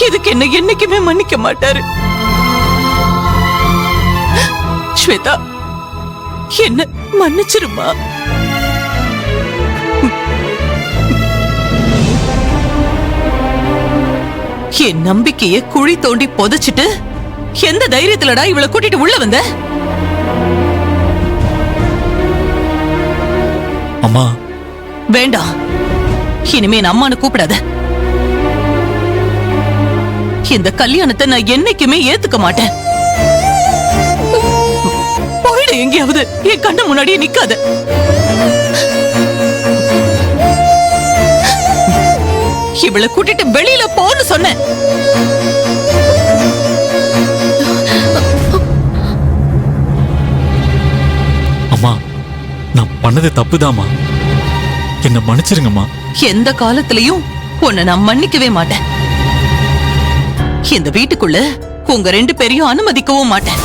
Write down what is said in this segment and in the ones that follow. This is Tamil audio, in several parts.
இதுக்கு என்ன என்னைக்குமே மன்னிக்க மாட்டாரு. ஸ்வேதா, என்ன மன்னிச்சிருமா. என் நம்பிக்கைய குழி தோண்டி புதைச்சிட்டு எந்த தைரியத்துலடா இவளை கூட்டிட்டு உள்ள வந்த? அம்மா வேண்டாம், இனிமே என் அம்மானு கூப்பிடாத. இந்த கல்யாணத்தை நான் என்னைக்குமே ஏத்துக்க மாட்டேன். போயிடு எங்கேயாவது, என் கண்ணு முன்னாடியே நிக்காத. இவளை கூட்டிட்டு வெளியில போன்னு சொன்னேன். அம்மா, நான் பண்ணது தப்புதாம்மா, என்ன மன்னிச்சிருங்கம்மா. எந்த காலத்திலயும் உன்னை நான் மன்னிக்கவே மாட்டேன். இந்த வீட்டுக்குள்ள உங்க 2 பேரையும் அனுமதிக்கவும் மாட்டேன்.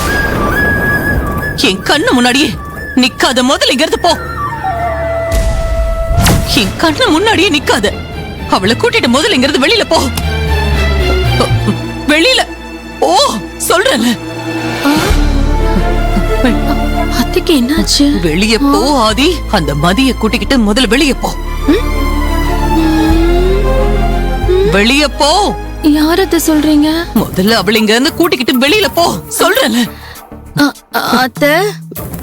என் கண்ணு முன்னாடியே நிக்காத. முதல்ல இங்கிருந்து போ. என் கண்ணு முன்னாடியே நிக்காத. அவளை கூட்டிட்டு முதல்ல இங்கிருந்து வெளியில போ. வெளியில ஓ சொல்றேன். அத்தைக்கு என்னாச்சு? வெளியே போ ஆதி. அந்த மதிய கூட்டிக்கிட்டு முதல்ல வெளியே போ. வெளியே போ. யாரத்த சொல்றீங்க? முதல்ல அவளை இங்க இருந்து கூட்டிக்கிட்டு வெளியில போ சொல்றேன். அத்தை,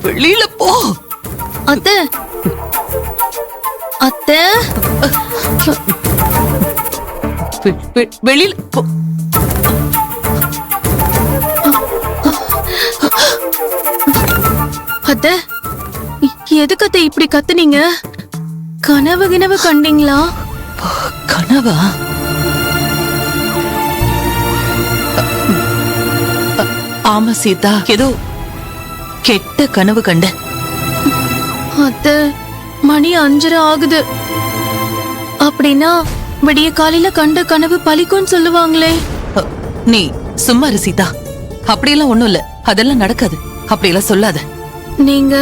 வெளியில போ. அத்தை, அத்தை, வெளியில போ. அத்தை, எதுக்கு அத்தை இப்படி கத்துனீங்க? கனவு கண்டீங்களா? கனவா? ஆமா சீதா, ஏதோ கெட்ட கனவு கண்ட. அத்தை, மணி 5:30 ஆகுது. அப்படின்னா விடிய காலையில கண்ட கனவு பலிக்கும்னு சொல்லுவாங்களே. நீ சும்மா இரு சீதா. அப்படியெல்லாம் ஒண்ணும் இல்ல, அதெல்லாம் நடக்காது. அப்படியெல்லாம் சொல்லாத. நீங்க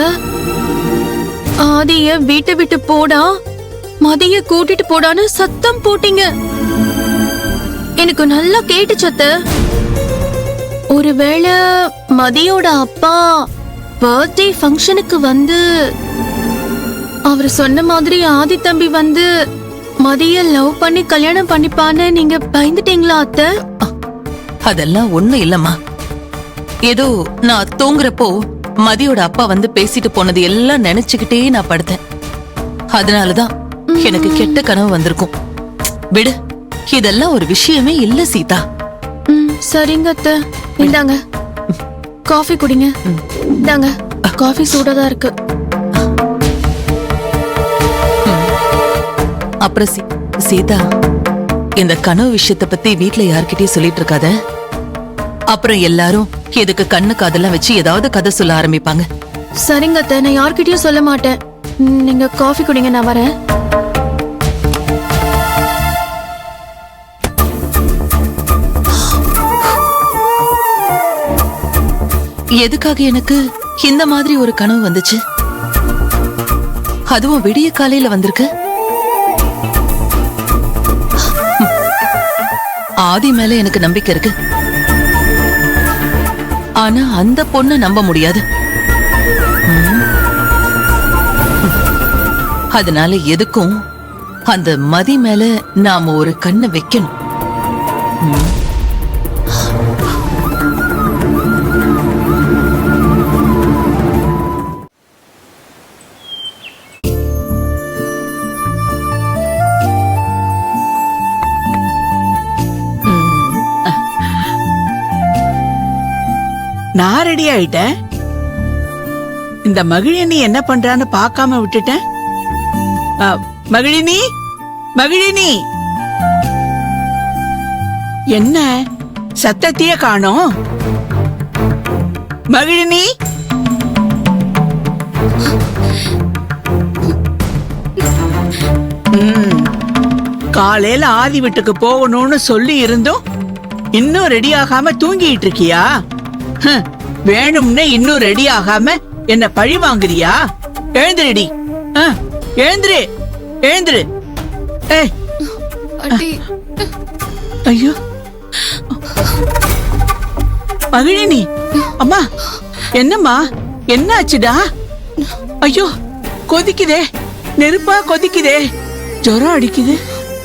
ஆதிய வீட்டை விட்டு போடா, மதிய கூட்டிட்டு போடான்னு சத்தம் போட்டீங்க. எனக்கு நல்லா கேட்டுச்சு அத்தை. ஒருவேளை மதியோட அப்பா பர்த்டே ஃபங்க்ஷனுக்கு வந்து அவர் சொன்ன மாதிரி ஆதி தம்பி வந்து மதிய லவ் பண்ணி கல்யாணம் பண்ணிப்பான்னு நீங்க பயந்துட்டீங்களா அத்தை? அதெல்லாம் ஒண்ணு இல்லம்மா. ஏதோ நான் தூங்குறப்போ மதியோட அப்பா வந்து பேசிட்டு போனது எல்லாம் நினைச்சுக்கிட்டே நான் படுத்தேன். அதனாலதான் எனக்கு கெட்ட கனவு வந்திருக்கும். விடு, இதெல்லாம் ஒரு விஷயமே இல்ல சீதா. சரிங்க அத்தை, இந்தாங்க காஃபி குடிங்க. இந்தாங்க காஃபி சூடாதான் இருக்கு. அப்புறம் சீதா, இந்த கனவு விஷயத்த பத்தி வீட்ல யார்கிட்டயும் சொல்லிட்டு இருக்காத. அப்புறம் எல்லாரும் எதுக்கு கண்ணு காதெல்லாம் வச்சு ஏதாவது கதை சொல்ல ஆரம்பிப்பாங்க. சரிங்க அத்தை, நான் யார்கிட்டயும் சொல்ல மாட்டேன். நீங்க காஃபி குடிங்க, நான் வரேன். எதுக்காக எனக்கு இந்த மாதிரி ஒரு கனவு வந்துச்சு? அதுவும் விடிய காலையில வந்திருக்கு. ஆதி மேல எனக்கு நம்பிக்கை இருக்கு. ஆனா அந்த பொண்ணை நம்ப முடியாது. அதனால எதுக்கும் அந்த மதி மேல நாம ஒரு கண்ணை வைக்கணும். நான் ரெடி ஆயிட்டேன். இந்த மகிழினி என்ன பண்றான்னு பார்க்காம விட்டுட்டேன். மகிழினி, மகிழினி, என்ன சத்தத்தையே காணோம்? மகிழினி, காலையில ஆதி வீட்டுக்கு போகணும்னு சொல்லி இருந்தும் இன்னும் ரெடி ஆகாம தூங்கிட்டு இருக்கியா? வேணும்னே இன்னும் ரெடி ஆகாம என்ன பழி வாங்குறியா? எழுந்திரடி, எழுந்திரு, எழுந்திரு. ஐயோ, மகிழினி அம்மா என்னம்மா என்ன ஆச்சுடா? ஐயோ கொதிக்குதே, நெருப்பா கொதிக்குதே, ஜுரம் அடிக்குது,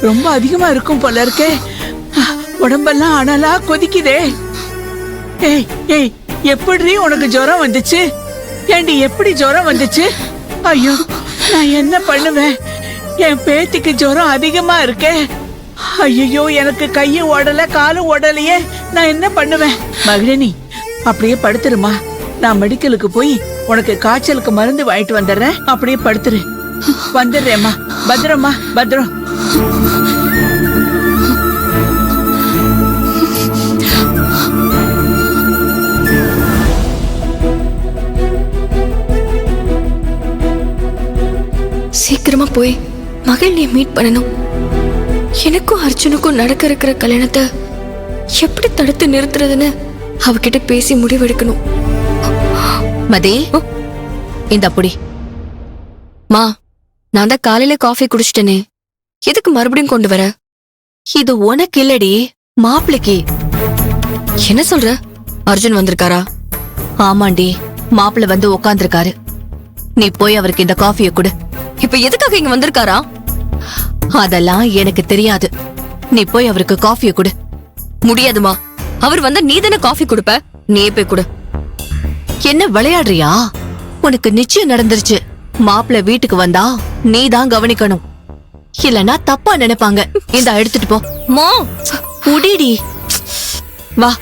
ரொம்ப அதிகமா இருக்கும் போல இருக்கே, உடம்பெல்லாம் அனலா கொதிக்குதே. ஏய் ஏய் எப்படி உனக்கு ஜுரம் வந்துச்சு? ஏண்டி எப்படி ஜுரம் வந்துச்சு? ஐயோ நான் என்ன பண்ணுவேன்? என் பேத்திக்கு ஜுரம் அதிகமா இருக்கே. ஐயோ எனக்கு கையும் ஓடல காலும் ஓடலையே, நான் என்ன பண்ணுவேன்? மகிழினி அப்படியே படுத்துருமா, நான் மெடிக்கலுக்கு போய் உனக்கு காய்ச்சலுக்கு மருந்து வாங்கிட்டு வந்துடுறேன். அப்படியே படுத்துரு. வந்துடுறேம்மா. பத்திரம்மா, பத்திரம். சீக்கிரமா போய் மகிழ்ச்சியை மீட் பண்ணணும். எனக்கும் அர்ஜுனுக்கும் நடக்க இருக்கிற கல்யாணத்தை எப்படி தடுத்து நிறுத்துறதுன்னு அவகிட்ட பேசி முடிவெடுக்கணும். மதி, இந்த அப்படி மா, நான் தான் காலையில காஃபி குடிச்சிட்டேனே, எதுக்கு மறுபடியும் கொண்டு வர? இது உனக்கு இல்லடி, மாப்பிளைக்கு. என்ன சொல்ற? அர்ஜுன் வந்திருக்காரா? ஆமாண்டி, மாப்பிள்ளை வந்து உக்காந்துருக்காரு. நீ போய் அவருக்கு இந்த காஃபியை கொடு. இப்ப எதுக்காக இங்க வந்திருக்காரா? அதெல்லாம் எனக்கு தெரியாது. நீ போய் அவருக்கு காஃபியை கொடு. முடியாதுமா, அவர் வந்தா நீ தானே காஃபி கொடுப்ப, நீ போய் கொடு. என்ன விளையாடுறியா? உனக்கு நிச்சயம் நடந்துருச்சு. மாப்பிள்ளை வீட்டுக்கு வந்தா நீ தான் கவனிக்கணும், இல்லனா தப்பா நினைப்பாங்க. இந்த எடுத்துட்டு போ. மா குடிடி, வா.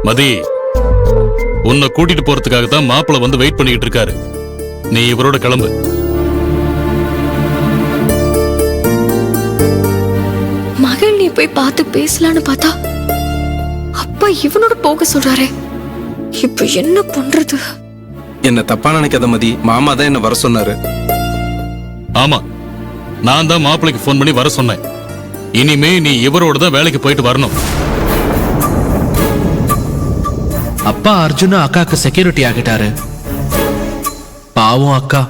மதி, உன்னை கூட்டிட்டு போறதுக்காக தான் மாப்பிள்ள வந்து வெயிட் பண்ணிட்டு இருக்காரு. நீ இவரோட கிளம்பு. மகள் நீ போய் பார்த்து பேசலான்னு பார்த்தா அப்பா இவனோட போக சொல்றாரே, இப்ப என்ன பண்றது? என்ன தப்பா நினைக்காத மதி, மாமா தான் என்ன வர சொன்னாரு. ஆமா, நான் தான் மாப்பிள்ளைக்கு போன் பண்ணி வர சொன்னேன். இனிமே நீ இவரோட தான் வேலைக்கு போயிட்டு வரணும். அப்பா அர்ஜுன் அக்காக்கு செக்யூரிட்டி ஆகிட்டாரு. பாவம் அக்கா.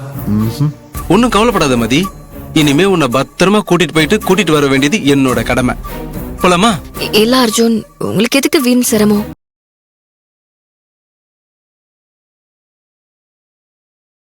ஒன்னும் கவலைப்படாத மதி, இனிமே உன்னை பத்திரமா கூட்டிட்டு வர வேண்டியது என்னோட கடமை. போலாமா? இல்ல அர்ஜுன், உங்களுக்கு எதுக்கு வீண் சிரமம்?